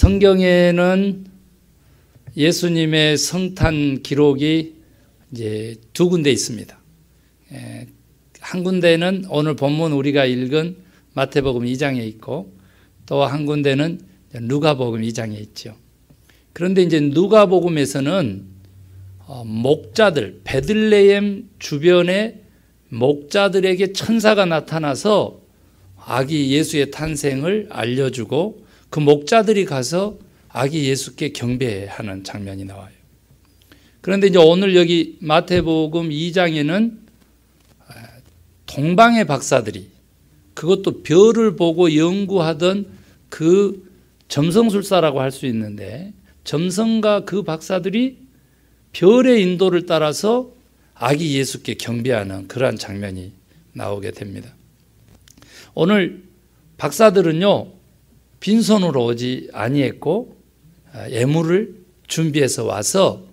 성경에는 예수님의 성탄 기록이 이제 두 군데 있습니다. 한 군데는 오늘 본문 우리가 읽은 마태복음 2장에 있고 또 한 군데는 누가복음 2장에 있죠. 그런데 이제 누가복음에서는 목자들, 베들레헴 주변의 목자들에게 천사가 나타나서 아기 예수의 탄생을 알려주고 그 목자들이 가서 아기 예수께 경배하는 장면이 나와요. 그런데 이제 오늘 여기 마태복음 2장에는 동방의 박사들이, 그것도 별을 보고 연구하던 그 점성술사라고 할 수 있는데, 점성가 그 박사들이 별의 인도를 따라서 아기 예수께 경배하는 그러한 장면이 나오게 됩니다. 오늘 박사들은요, 빈손으로 오지 아니했고 예물을 준비해서 와서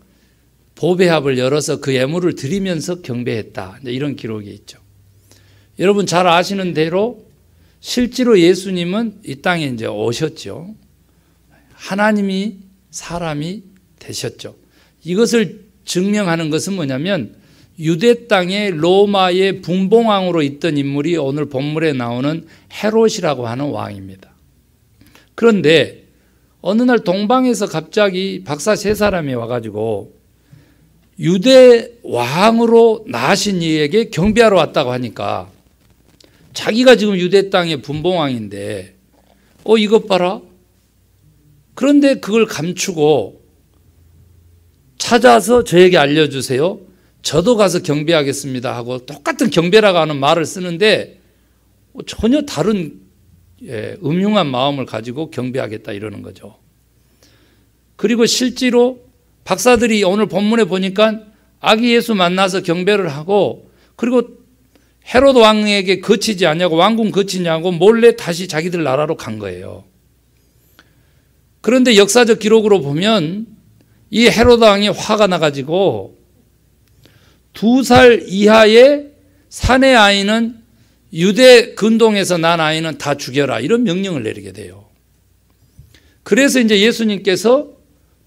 보배합을 열어서 그 예물을 드리면서 경배했다, 이런 기록이 있죠. 여러분 잘 아시는 대로 실제로 예수님은 이 땅에 이제 오셨죠. 하나님이 사람이 되셨죠. 이것을 증명하는 것은 뭐냐면 유대 땅에 로마의 분봉왕으로 있던 인물이 오늘 본문에 나오는 헤롯이라고 하는 왕입니다. 그런데 어느 날 동방에서 갑자기 박사 세 사람이 와가지고 유대 왕으로 나신 이에게 경배하러 왔다고 하니까 자기가 지금 유대 땅의 분봉왕인데 이것 봐라. 그런데 그걸 감추고 찾아서 저에게 알려주세요. 저도 가서 경배하겠습니다 하고 똑같은 경배라고 하는 말을 쓰는데 전혀 다른 음흉한 마음을 가지고 경배하겠다 이러는 거죠. 그리고 실제로 박사들이 오늘 본문에 보니까 아기 예수 만나서 경배를 하고, 그리고 헤롯 왕에게 거치지 않냐고, 왕궁 거치냐고 몰래 다시 자기들 나라로 간 거예요. 그런데 역사적 기록으로 보면 이 헤롯 왕이 화가 나가지고 2살 이하의 사내 아이는, 유대 근동에서 난 아이는 다 죽여라, 이런 명령을 내리게 돼요. 그래서 이제 예수님께서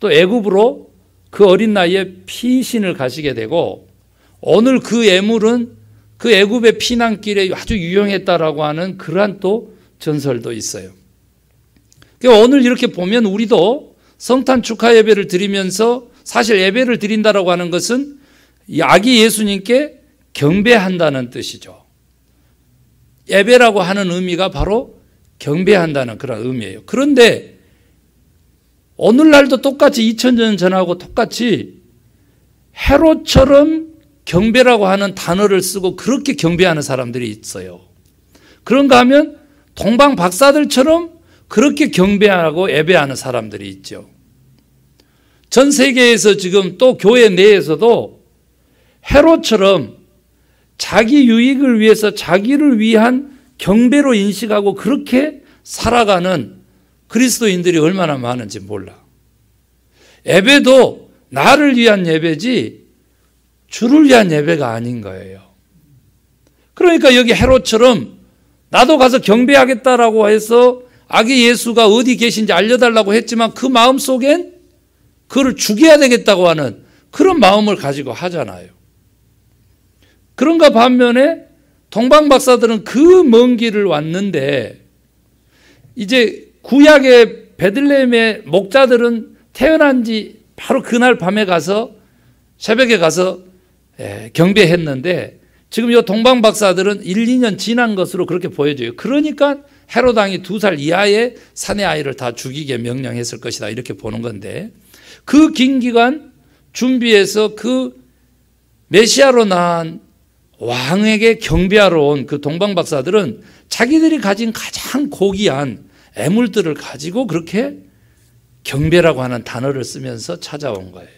또 애굽으로 그 어린 나이에 피신을 가시게 되고, 오늘 그 예물은 그 애굽의 피난길에 아주 유용했다라고 하는 그러한 또 전설도 있어요. 그러니까 오늘 이렇게 보면 우리도 성탄 축하 예배를 드리면서 사실 예배를 드린다라고 하는 것은 이 아기 예수님께 경배한다는 뜻이죠. 예배라고 하는 의미가 바로 경배한다는 그런 의미예요. 그런데 오늘날도 똑같이 2000년 전하고 똑같이 헤롯처럼 경배라고 하는 단어를 쓰고 그렇게 경배하는 사람들이 있어요. 그런가 하면 동방 박사들처럼 그렇게 경배하고 예배하는 사람들이 있죠. 전 세계에서 지금 또 교회 내에서도 헤롯처럼 자기 유익을 위해서 자기를 위한 경배로 인식하고 그렇게 살아가는 그리스도인들이 얼마나 많은지 몰라. 예배도 나를 위한 예배지 주를 위한 예배가 아닌 거예요. 그러니까 여기 헤롯처럼 나도 가서 경배하겠다라고 해서 아기 예수가 어디 계신지 알려달라고 했지만 그 마음속엔 그를 죽여야 되겠다고 하는 그런 마음을 가지고 하잖아요. 그런가 반면에 동방 박사들은 그 먼 길을 왔는데, 이제 구약의 베들레헴의 목자들은 태어난 지 바로 그날 밤에 가서 새벽에 가서 경배했는데, 지금 이 동방 박사들은 1, 2년 지난 것으로 그렇게 보여져요. 그러니까 헤롯 왕이 2살 이하의 사내 아이를 다 죽이게 명령했을 것이다, 이렇게 보는 건데, 그 긴 기간 준비해서 그 메시아로 낳은 왕에게 경배하러 온 그 동방 박사들은 자기들이 가진 가장 고귀한 애물들을 가지고 그렇게 경배라고 하는 단어를 쓰면서 찾아온 거예요.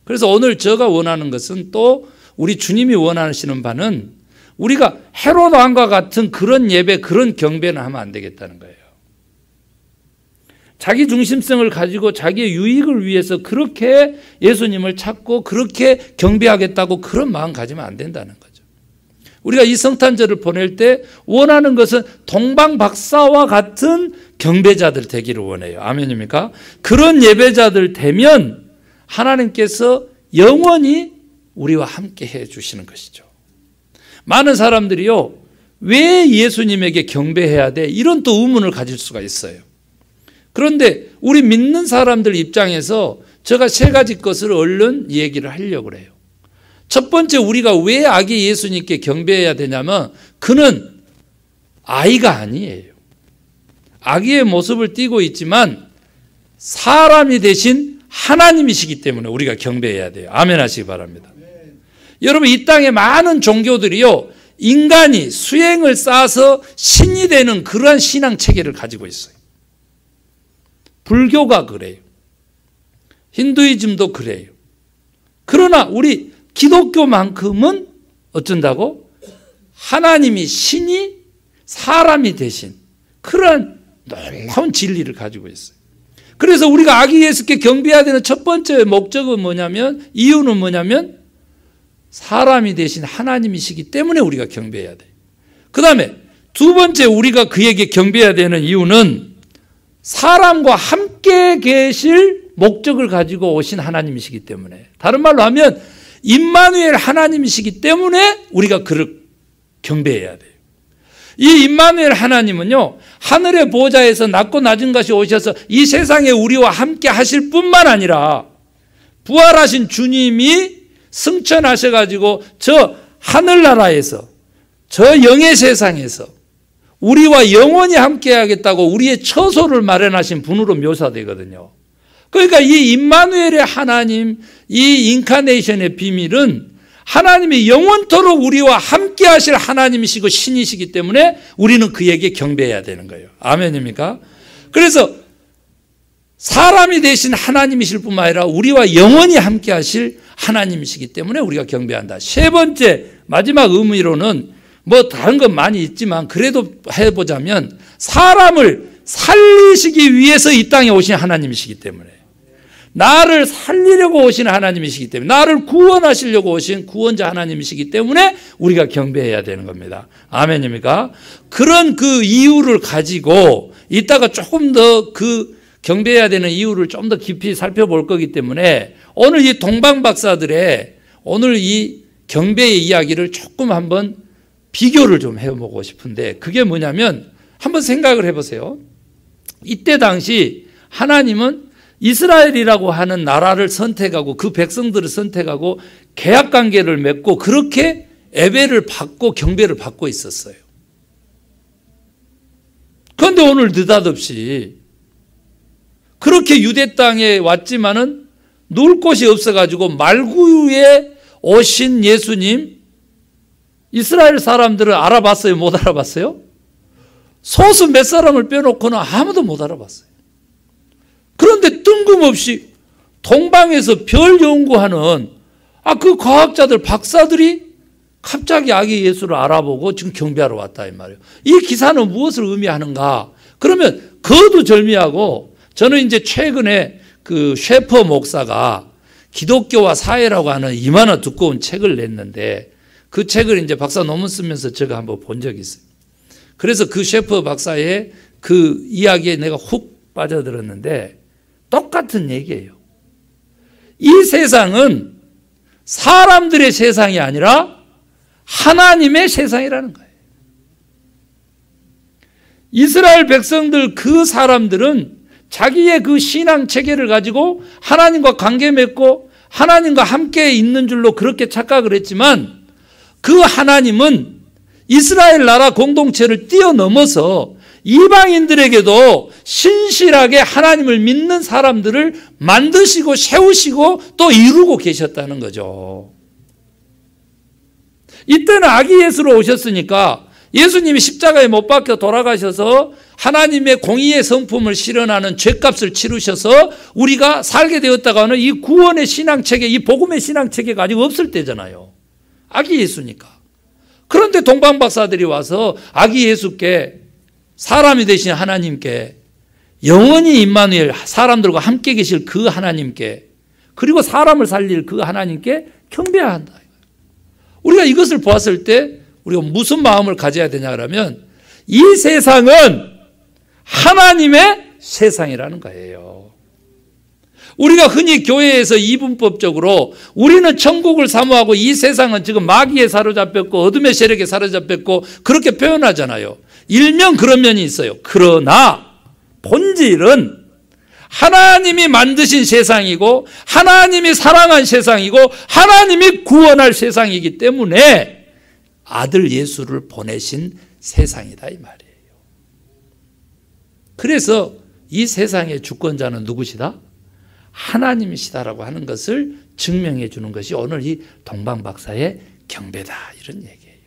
그래서 오늘 제가 원하는 것은, 또 우리 주님이 원하시는 바는 우리가 헤롯 왕과 같은 그런 예배, 그런 경배는 하면 안 되겠다는 거예요. 자기 중심성을 가지고 자기의 유익을 위해서 그렇게 예수님을 찾고 그렇게 경배하겠다고 그런 마음 가지면 안 된다는 거죠. 우리가 이 성탄절을 보낼 때 원하는 것은 동방박사와 같은 경배자들 되기를 원해요. 아멘입니까? 그런 예배자들 되면 하나님께서 영원히 우리와 함께 해 주시는 것이죠. 많은 사람들이요, 왜 예수님에게 경배해야 돼? 이런 또 의문을 가질 수가 있어요. 그런데 우리 믿는 사람들 입장에서 제가 세 가지 것을 얼른 얘기를 하려고 해요. 첫 번째, 우리가 왜 아기 예수님께 경배해야 되냐면 그는 아이가 아니에요. 아기의 모습을 띠고 있지만 사람이 되신 하나님이시기 때문에 우리가 경배해야 돼요. 아멘 하시기 바랍니다. 여러분, 이 땅에 많은 종교들이요, 인간이 수행을 쌓아서 신이 되는 그러한 신앙 체계를 가지고 있어요. 불교가 그래요. 힌두이즘도 그래요. 그러나 우리 기독교만큼은 어쩐다고? 하나님이 신이 사람이 되신 그런 놀라운 진리를 가지고 있어요. 그래서 우리가 아기 예수께 경배해야 되는 첫 번째 목적은 뭐냐면, 이유는 뭐냐면 사람이 되신 하나님이시기 때문에 우리가 경배해야 돼요. 그 다음에 두 번째, 우리가 그에게 경배해야 되는 이유는 사람과 함께 계실 목적을 가지고 오신 하나님이시기 때문에, 다른 말로 하면 임마누엘 하나님이시기 때문에 우리가 그를 경배해야 돼요. 이 임마누엘 하나님은요, 하늘의 보좌에서 낮고 낮은 것이 오셔서 이 세상에 우리와 함께 하실 뿐만 아니라 부활하신 주님이 승천하셔가지고 저 하늘나라에서, 저 영의 세상에서 우리와 영원히 함께 하겠다고 우리의 처소를 마련하신 분으로 묘사되거든요. 그러니까 이 임마누엘의 하나님, 이 인카네이션의 비밀은 하나님이 영원토록 우리와 함께 하실 하나님이시고 신이시기 때문에 우리는 그에게 경배해야 되는 거예요. 아멘입니까? 그래서 사람이 되신 하나님이실 뿐만 아니라 우리와 영원히 함께 하실 하나님이시기 때문에 우리가 경배한다. 세 번째, 마지막 의미로는 뭐 다른 건 많이 있지만 그래도 해보자면 사람을 살리시기 위해서 이 땅에 오신 하나님이시기 때문에, 나를 살리려고 오신 하나님이시기 때문에, 나를 구원하시려고 오신 구원자 하나님이시기 때문에 우리가 경배해야 되는 겁니다. 아멘입니까? 그런 그 이유를 가지고 이따가 조금 더 그 경배해야 되는 이유를 좀 더 깊이 살펴볼 거기 때문에 오늘 이 동방박사들의 오늘 이 경배의 이야기를 조금 한번 비교를 좀 해보고 싶은데, 그게 뭐냐면 한번 생각을 해보세요. 이때 당시 하나님은 이스라엘이라고 하는 나라를 선택하고 그 백성들을 선택하고 계약관계를 맺고 그렇게 예배를 받고 경배를 받고 있었어요. 그런데 오늘 느닷없이 그렇게 유대 땅에 왔지만은 놀 곳이 없어가지고 말구유에 오신 예수님, 이스라엘 사람들을 알아봤어요? 못 알아봤어요? 소수 몇 사람을 빼놓고는 아무도 못 알아봤어요. 그런데 뜬금없이 동방에서 별 연구하는 그 과학자들, 박사들이 갑자기 아기 예수를 알아보고 지금 경배하러 왔다 이 말이에요. 이 기사는 무엇을 의미하는가? 그러면 거두절미하고, 저는 이제 최근에 그 셰퍼 목사가 기독교와 사회라고 하는 이만한 두꺼운 책을 냈는데, 그 책을 이제 박사 논문 쓰면서 제가 한번 본 적이 있어요. 그래서 그 셰퍼 박사의 그 이야기에 내가 훅 빠져들었는데 똑같은 얘기예요. 이 세상은 사람들의 세상이 아니라 하나님의 세상이라는 거예요. 이스라엘 백성들, 그 사람들은 자기의 그 신앙 체계를 가지고 하나님과 관계 맺고 하나님과 함께 있는 줄로 그렇게 착각을 했지만, 그 하나님은 이스라엘 나라 공동체를 뛰어넘어서 이방인들에게도 신실하게 하나님을 믿는 사람들을 만드시고 세우시고 또 이루고 계셨다는 거죠. 이때는 아기 예수로 오셨으니까 예수님이 십자가에 못 박혀 돌아가셔서 하나님의 공의의 성품을 실현하는 죗값을 치르셔서 우리가 살게 되었다가는 이 구원의 신앙체계, 이 복음의 신앙체계가 아직 없을 때잖아요. 아기 예수니까. 그런데 동방박사들이 와서 아기 예수께, 사람이 되신 하나님께, 영원히 임마누엘, 사람들과 함께 계실 그 하나님께, 그리고 사람을 살릴 그 하나님께 경배해야 한다. 우리가 이것을 보았을 때 우리가 무슨 마음을 가져야 되냐 그러면 이 세상은 하나님의 세상이라는 거예요. 우리가 흔히 교회에서 이분법적으로 우리는 천국을 사모하고 이 세상은 지금 마귀에 사로잡혔고 어둠의 세력에 사로잡혔고 그렇게 표현하잖아요. 일명 그런 면이 있어요. 그러나 본질은 하나님이 만드신 세상이고 하나님이 사랑한 세상이고 하나님이 구원할 세상이기 때문에 아들 예수를 보내신 세상이다 이 말이에요. 그래서 이 세상의 주권자는 누구시다? 하나님이시다라고 하는 것을 증명해 주는 것이 오늘 이 동방박사의 경배다 이런 얘기예요.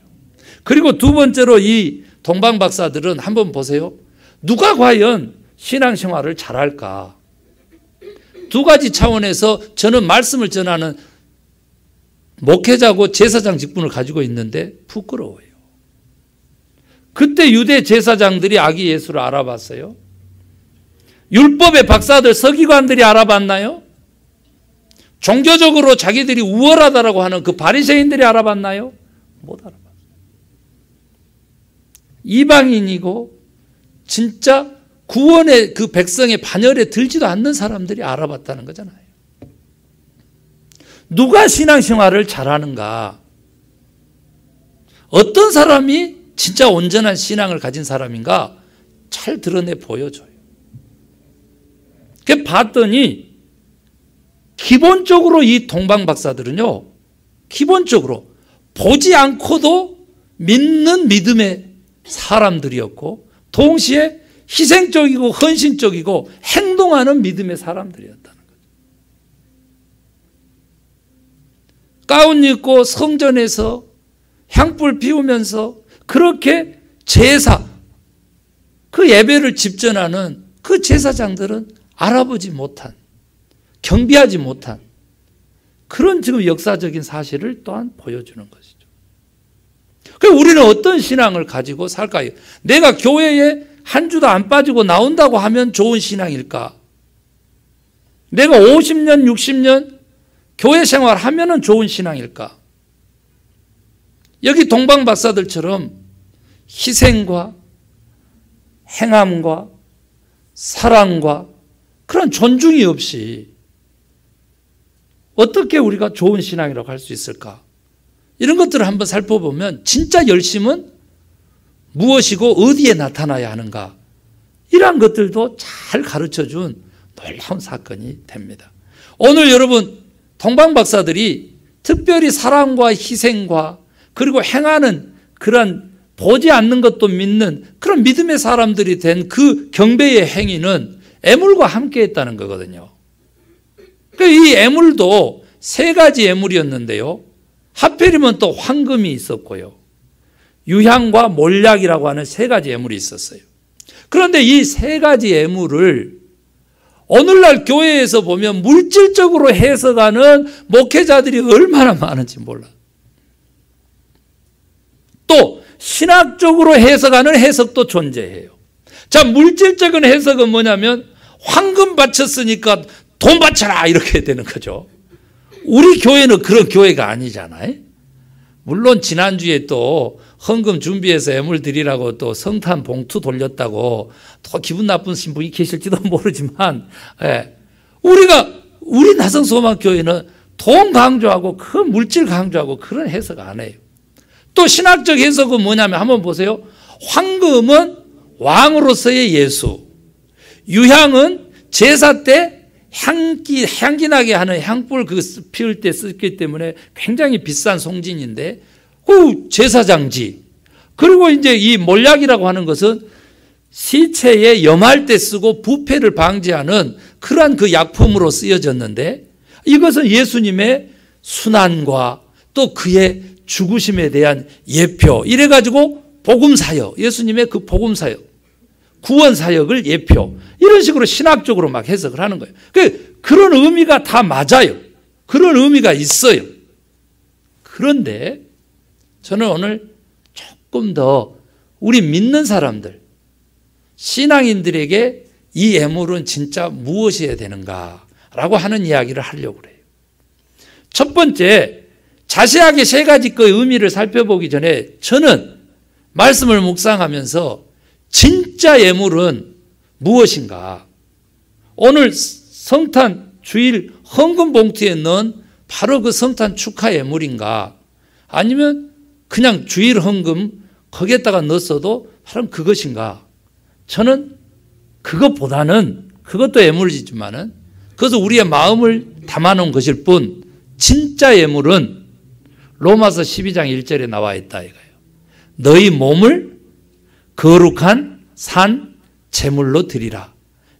그리고 두 번째로 이 동방박사들은 한번 보세요. 누가 과연 신앙생활을 잘할까? 두 가지 차원에서 저는 말씀을 전하는 목회자고 제사장 직분을 가지고 있는데 부끄러워요. 그때 유대 제사장들이 아기 예수를 알아봤어요? 율법의 박사들 서기관들이 알아봤나요? 종교적으로 자기들이 우월하다라고 하는 그 바리새인들이 알아봤나요? 못 알아봤어요. 이방인이고 진짜 구원의 그 백성의 반열에 들지도 않는 사람들이 알아봤다는 거잖아요. 누가 신앙생활을 잘하는가? 어떤 사람이 진짜 온전한 신앙을 가진 사람인가? 잘 드러내 보여줘요. 그 봤더니 기본적으로 이 동방박사들은요, 기본적으로 보지 않고도 믿는 믿음의 사람들이었고 동시에 희생적이고 헌신적이고 행동하는 믿음의 사람들이었다는 거죠. 가운 입고 성전에서 향불 피우면서 그렇게 제사, 그 예배를 집전하는 그 제사장들은 알아보지 못한, 경비하지 못한 그런 지금 역사적인 사실을 또한 보여주는 것이죠. 그럼 우리는 어떤 신앙을 가지고 살까요? 내가 교회에 한 주도 안 빠지고 나온다고 하면 좋은 신앙일까? 내가 50년, 60년 교회 생활하면 좋은 신앙일까? 여기 동방박사들처럼 희생과 행함과 사랑과 그런 존중이 없이 어떻게 우리가 좋은 신앙이라고 할 수 있을까? 이런 것들을 한번 살펴보면 진짜 열심은 무엇이고 어디에 나타나야 하는가? 이러한 것들도 잘 가르쳐준 놀라운 사건이 됩니다. 오늘 여러분 동방박사들이 특별히 사랑과 희생과 그리고 행하는 그런 보지 않는 것도 믿는 그런 믿음의 사람들이 된 그 경배의 행위는 애물과 함께 했다는 거거든요. 이 애물도 세 가지 애물이었는데요. 하필이면 또 황금이 있었고요. 유향과 몰약이라고 하는 세 가지 애물이 있었어요. 그런데 이 세 가지 애물을 오늘날 교회에서 보면 물질적으로 해석하는 목회자들이 얼마나 많은지 몰라. 또 신학적으로 해석하는 해석도 존재해요. 자, 물질적인 해석은 뭐냐면 황금 바쳤으니까 돈 바쳐라 이렇게 되는 거죠. 우리 교회는 그런 교회가 아니잖아요. 물론 지난주에 또 헌금 준비해서 애물 드리라고 또 성탄 봉투 돌렸다고 또 기분 나쁘신 분이 계실지도 모르지만, 우리 나성소망교회는 돈 강조하고 그 물질 강조하고 그런 해석 안 해요. 또 신학적 해석은 뭐냐면 한번 보세요. 황금은 왕으로서의 예수, 유향은 제사 때 향기 나게 하는 향불 피울 때 쓰기 때문에 굉장히 비싼 송진인데 제사장지. 그리고 이제 이 몰약이라고 하는 것은 시체에 염할 때 쓰고 부패를 방지하는 그러한 그 약품으로 쓰여졌는데 이것은 예수님의 순환과 또 그의 죽으심에 대한 예표. 이래가지고 복음사역, 예수님의 그 복음사역, 구원사역을 예표. 이런 식으로 신학적으로 막 해석을 하는 거예요. 그런 의미가 다 맞아요. 그런 의미가 있어요. 그런데 저는 오늘 조금 더 우리 믿는 사람들, 신앙인들에게 이 애물은 진짜 무엇이어야 되는가라고 하는 이야기를 하려고 그래요. 첫 번째, 자세하게 세 가지 그 의미를 살펴보기 전에 저는 말씀을 묵상하면서 진짜 예물은 무엇인가? 오늘 성탄 주일 헌금 봉투에 넣은 바로 그 성탄 축하 예물인가? 아니면 그냥 주일 헌금 거기에다가 넣었어도 바로 그것인가? 저는 그것보다는 그것도 예물이지만은 그것은 우리의 마음을 담아놓은 것일 뿐 진짜 예물은 로마서 12장 1절에 나와 있다 이거예요. 너희 몸을 거룩한 산 제물로 드리라.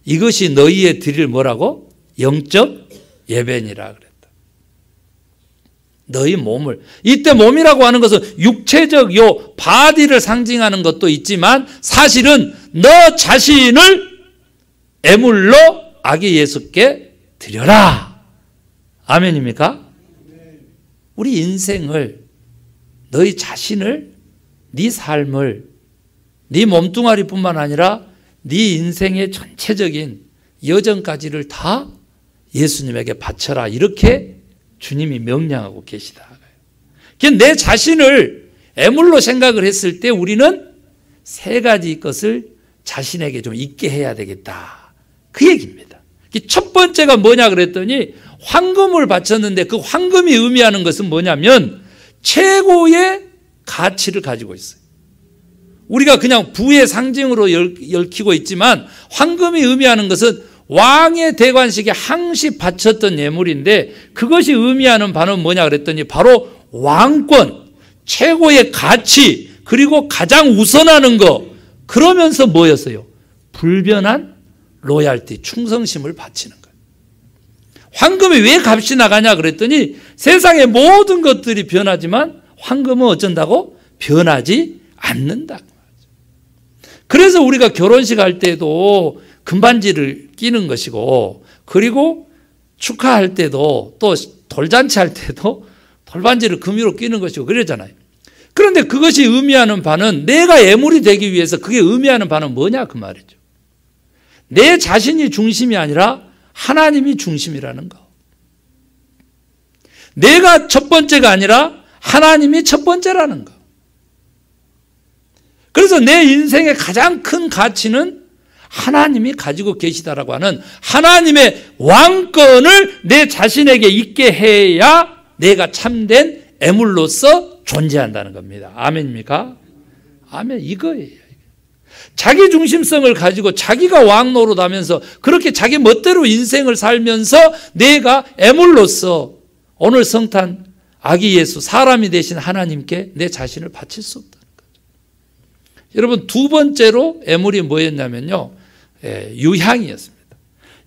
이것이 너희의 드릴 뭐라고? 영적 예배니라 그랬다. 너희 몸을. 이때 몸이라고 하는 것은 육체적 요 바디를 상징하는 것도 있지만 사실은 너 자신을 예물로 아기 예수께 드려라. 아멘입니까? 우리 인생을, 너희 자신을, 네 삶을, 네 몸뚱아리뿐만 아니라 네 인생의 전체적인 여정까지를 다 예수님에게 바쳐라. 이렇게 주님이 명령하고 계시다. 내 자신을 애물로 생각을 했을 때 우리는 세 가지 것을 자신에게 좀 있게 해야 되겠다. 그 얘기입니다. 첫 번째가 뭐냐 그랬더니 황금을 바쳤는데 그 황금이 의미하는 것은 뭐냐면 최고의 가치를 가지고 있어요. 우리가 그냥 부의 상징으로 얽히고 있지만 황금이 의미하는 것은 왕의 대관식에 항시 바쳤던 예물인데 그것이 의미하는 바는 뭐냐 그랬더니 바로 왕권, 최고의 가치, 그리고 가장 우선하는 거. 그러면서 뭐였어요? 불변한 로얄티, 충성심을 바치는 거예요. 황금이 왜 값이 나가냐 그랬더니 세상의 모든 것들이 변하지만 황금은 어쩐다고? 변하지 않는다. 그래서 우리가 결혼식 할 때도 금반지를 끼는 것이고, 그리고 축하할 때도 또 돌잔치 할 때도 돌반지를 금으로 끼는 것이고 그러잖아요. 그런데 그것이 의미하는 바는 내가 예물이 되기 위해서 그게 의미하는 바는 뭐냐 그 말이죠. 내 자신이 중심이 아니라 하나님이 중심이라는 거. 내가 첫 번째가 아니라 하나님이 첫 번째라는 거. 그래서 내 인생의 가장 큰 가치는 하나님이 가지고 계시다라고 하는 하나님의 왕권을 내 자신에게 있게 해야 내가 참된 애물로서 존재한다는 겁니다. 아멘입니까? 아멘. 이거예요. 자기 중심성을 가지고 자기가 왕 노릇하면서 그렇게 자기 멋대로 인생을 살면서 내가 애물로서 오늘 성탄 아기 예수 사람이 되신 하나님께 내 자신을 바칠 수 없다는 거죠. 여러분 두 번째로 애물이 뭐였냐면요. 유향이었습니다.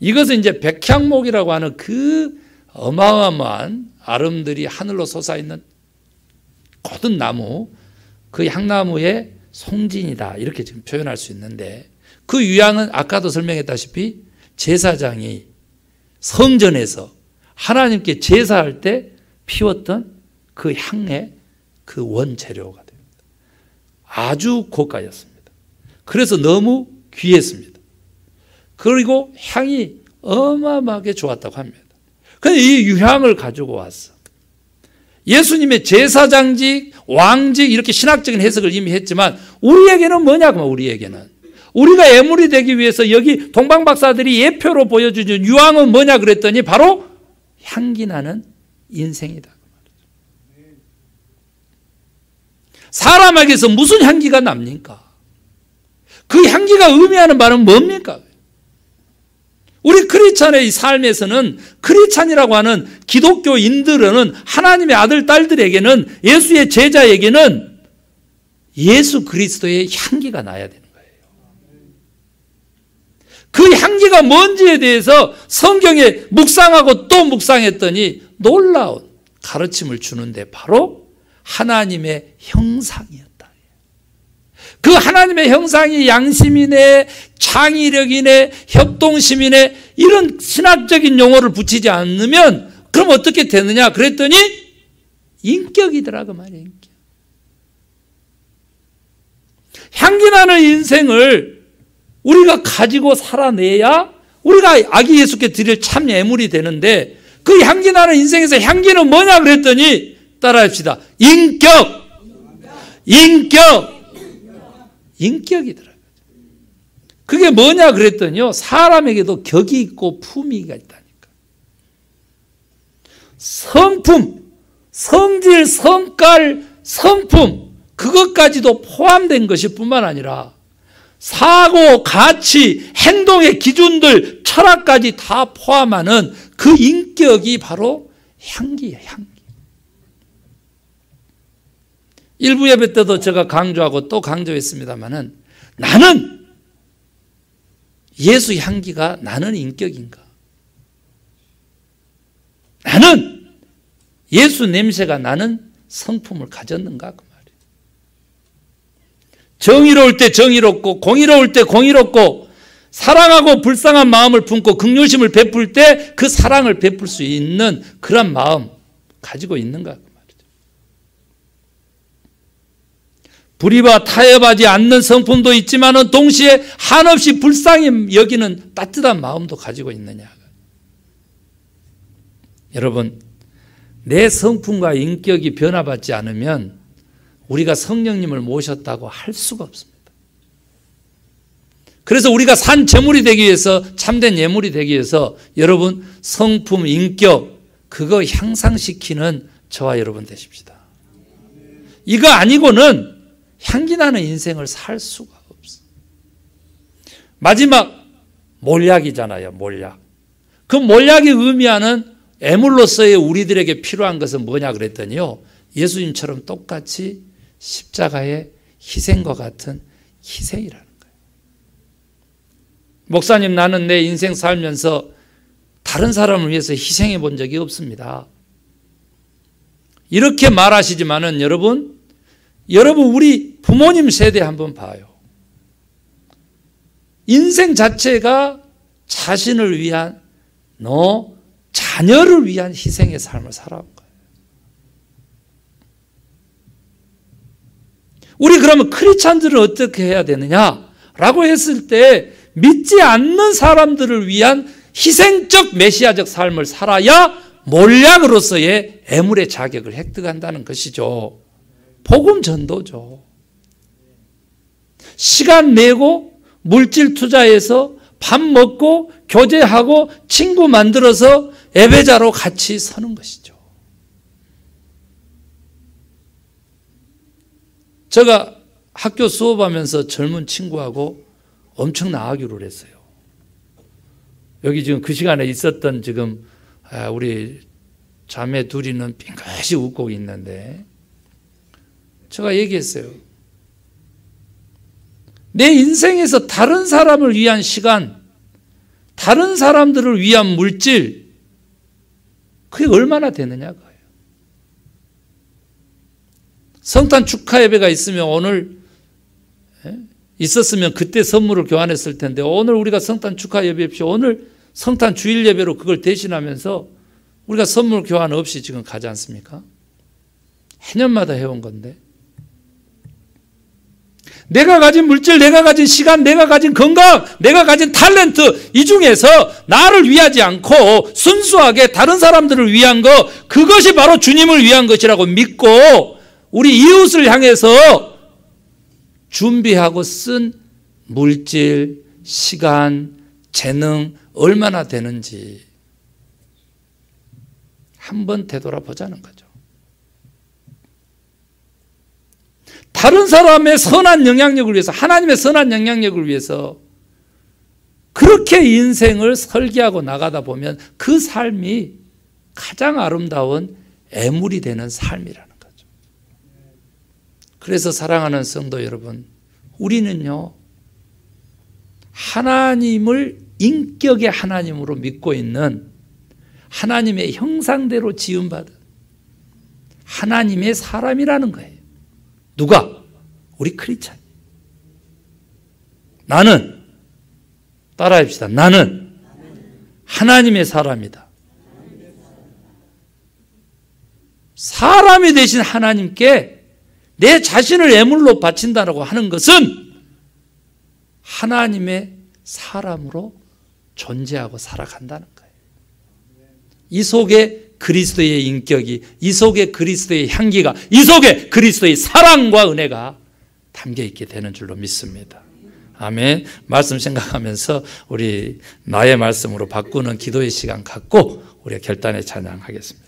이것은 이제 백향목이라고 하는 그 어마어마한 아름들이 하늘로 솟아있는 고든 나무, 그 향나무의 송진이다 이렇게 지금 표현할 수 있는데 그 유향은 아까도 설명했다시피 제사장이 성전에서 하나님께 제사할 때 피웠던 그 향의 그 원재료가 됩니다. 아주 고가였습니다. 그래서 너무 귀했습니다. 그리고 향이 어마어마하게 좋았다고 합니다. 그런데 이 유향을 가지고 왔어. 예수님의 제사장직, 왕직 이렇게 신학적인 해석을 이미 했지만 우리에게는 뭐냐고 우리에게는. 우리가 예물이 되기 위해서 여기 동방박사들이 예표로 보여주는 유향은 뭐냐 그랬더니 바로 향기 나는 인생이다. 사람에게서 무슨 향기가 납니까? 그 향기가 의미하는 바는 뭡니까? 우리 크리스찬의 삶에서는 크리스찬이라고 하는 기독교인들은 하나님의 아들, 딸들에게는 예수의 제자에게는 예수 그리스도의 향기가 나야 되는 거예요. 그 향기가 뭔지에 대해서 성경에 묵상하고 또 묵상했더니 놀라운 가르침을 주는데 바로 하나님의 형상이었다. 그 하나님의 형상이 양심이네, 창의력이네, 협동심이네 이런 신학적인 용어를 붙이지 않으면 그럼 어떻게 되느냐 그랬더니 인격이더라 그 말이에요. 인격. 향기나는 인생을 우리가 가지고 살아내야 우리가 아기 예수께 드릴 참 예물이 되는데 그 향기나는 인생에서 향기는 뭐냐 그랬더니 따라합시다. 인격. 인격이더라고요. 그게 뭐냐 그랬더니요, 사람에게도 격이 있고 품위가 있다니까. 성품, 성질, 성깔, 성품, 그것까지도 포함된 것일 뿐만 아니라 사고, 가치, 행동의 기준들, 철학까지 다 포함하는 그 인격이 바로 향기예요, 향기. 일부 예배 때도 제가 강조하고 또 강조했습니다마는, 나는 예수 향기가 나는 인격인가? 나는 예수 냄새가 나는 성품을 가졌는가? 그 말이에요. 정의로울 때 정의롭고, 공의로울 때 공의롭고, 사랑하고 불쌍한 마음을 품고 긍휼심을 베풀 때 그 사랑을 베풀 수 있는 그런 마음 가지고 있는가? 그 말이죠. 불의와 타협하지 않는 성품도 있지만은 동시에 한없이 불쌍히 여기는 따뜻한 마음도 가지고 있느냐? 여러분, 내 성품과 인격이 변화받지 않으면 우리가 성령님을 모셨다고 할 수가 없습니다. 그래서 우리가 산 제물이 되기 위해서, 참된 예물이 되기 위해서 여러분 성품, 인격, 그거 향상시키는 저와 여러분 되십시다. 이거 아니고는 향기나는 인생을 살 수가 없어. 마지막 몰약이잖아요. 몰약. 그 몰약이 의미하는 애물로서의 우리들에게 필요한 것은 뭐냐 그랬더니요, 예수님처럼 똑같이 십자가의 희생과 같은 희생이라는 거예요. 목사님, 나는 내 인생 살면서 다른 사람을 위해서 희생해 본 적이 없습니다. 이렇게 말하시지만은 여러분 우리 부모님 세대 한번 봐요. 인생 자체가 자신을 위한, 자녀를 위한 희생의 삶을 살아온 거예요. 우리 그러면 크리스찬들은 어떻게 해야 되느냐라고 했을 때, 믿지 않는 사람들을 위한 희생적 메시아적 삶을 살아야 몰약으로서의 애물의 자격을 획득한다는 것이죠. 복음 전도죠. 시간 내고 물질 투자해서 밥 먹고 교제하고 친구 만들어서 예배자로 같이 서는 것이죠. 제가 학교 수업하면서 젊은 친구하고 엄청 나가기로 했어요. 여기 지금 그 시간에 있었던 지금 우리 자매 둘이는 빙긋이 웃고 있는데, 제가 얘기했어요. 내 인생에서 다른 사람을 위한 시간, 다른 사람들을 위한 물질, 그게 얼마나 되느냐 거예요. 성탄 축하 예배가 있으면 오늘 있었으면 그때 선물을 교환했을 텐데, 오늘 우리가 성탄 축하 예배입시오. 오늘 성탄 주일 예배로 그걸 대신하면서 우리가 선물 교환 없이 지금 가지 않습니까? 해년마다 해온 건데, 내가 가진 물질, 내가 가진 시간, 내가 가진 건강, 내가 가진 탤런트, 이 중에서 나를 위하지 않고 순수하게 다른 사람들을 위한 것, 그것이 바로 주님을 위한 것이라고 믿고 우리 이웃을 향해서 준비하고 쓴 물질, 시간, 재능 얼마나 되는지 한번 되돌아보자는 거죠. 다른 사람의 선한 영향력을 위해서, 하나님의 선한 영향력을 위해서 그렇게 인생을 설계하고 나가다 보면 그 삶이 가장 아름다운 애물이 되는 삶이라는 거죠. 그래서 사랑하는 성도 여러분, 우리는요, 하나님을 인격의 하나님으로 믿고 있는, 하나님의 형상대로 지음받은 하나님의 사람이라는 거예요. 누가? 우리 크리스찬. 나는, 따라합시다. 나는 하나님의 사람이다. 사람이 되신 하나님께 내 자신을 예물로 바친다라고 하는 것은 하나님의 사람으로 존재하고 살아간다는 거예요. 이 속에 그리스도의 인격이, 이 속에 그리스도의 향기가, 이 속에 그리스도의 사랑과 은혜가 담겨 있게 되는 줄로 믿습니다. 아멘. 말씀 생각하면서 우리 나의 말씀으로 바꾸는 기도의 시간 갖고 우리가 결단의 찬양하겠습니다.